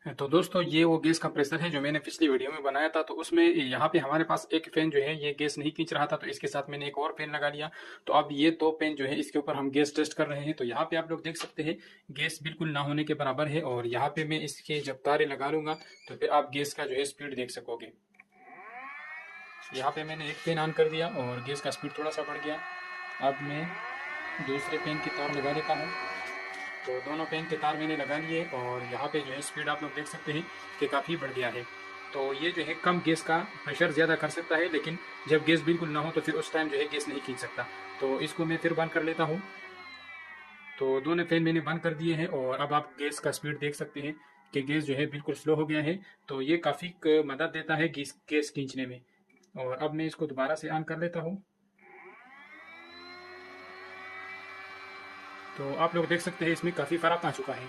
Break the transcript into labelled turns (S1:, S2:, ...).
S1: तो दोस्तों ये वो गैस का प्रेशर है जो मैंने पिछली वीडियो में बनाया था। तो उसमें यहाँ पे हमारे पास एक फैन जो है ये गैस नहीं खींच रहा था, तो इसके साथ मैंने एक और फैन लगा लिया। तो अब ये दो फैन जो है इसके ऊपर हम गैस टेस्ट कर रहे हैं। तो यहाँ पे आप लोग देख सकते हैं गैस बिल्कुल ना होने के बराबर है। और यहाँ पे मैं इसके जब तारे लगा लूंगा तो फिर आप गैस का जो है स्पीड देख सकोगे। यहाँ पे मैंने एक फैन ऑन कर दिया और गैस का स्पीड थोड़ा सा बढ़ गया। अब मैं दूसरे फैन की तार लगा देता हूँ। तो दोनों पेन के तार मैंने लगा लिए और यहाँ पे जो है स्पीड आप लोग देख सकते हैं कि काफ़ी बढ़ गया है। तो ये जो है कम गैस का प्रेशर ज़्यादा कर सकता है, लेकिन जब गैस बिल्कुल ना हो तो फिर उस टाइम जो है गैस नहीं खींच सकता। तो इसको मैं फिर बंद कर लेता हूँ। तो दोनों फैन मैंने बंद कर दिए हैं और अब आप गैस का स्पीड देख सकते हैं कि गैस जो है बिल्कुल स्लो हो गया है। तो ये काफ़ी मदद देता है गैस खींचने में। और अब मैं इसको दोबारा से ऑन कर लेता हूँ। तो आप लोग देख सकते हैं इसमें काफ़ी फ़र्क आ चुका है।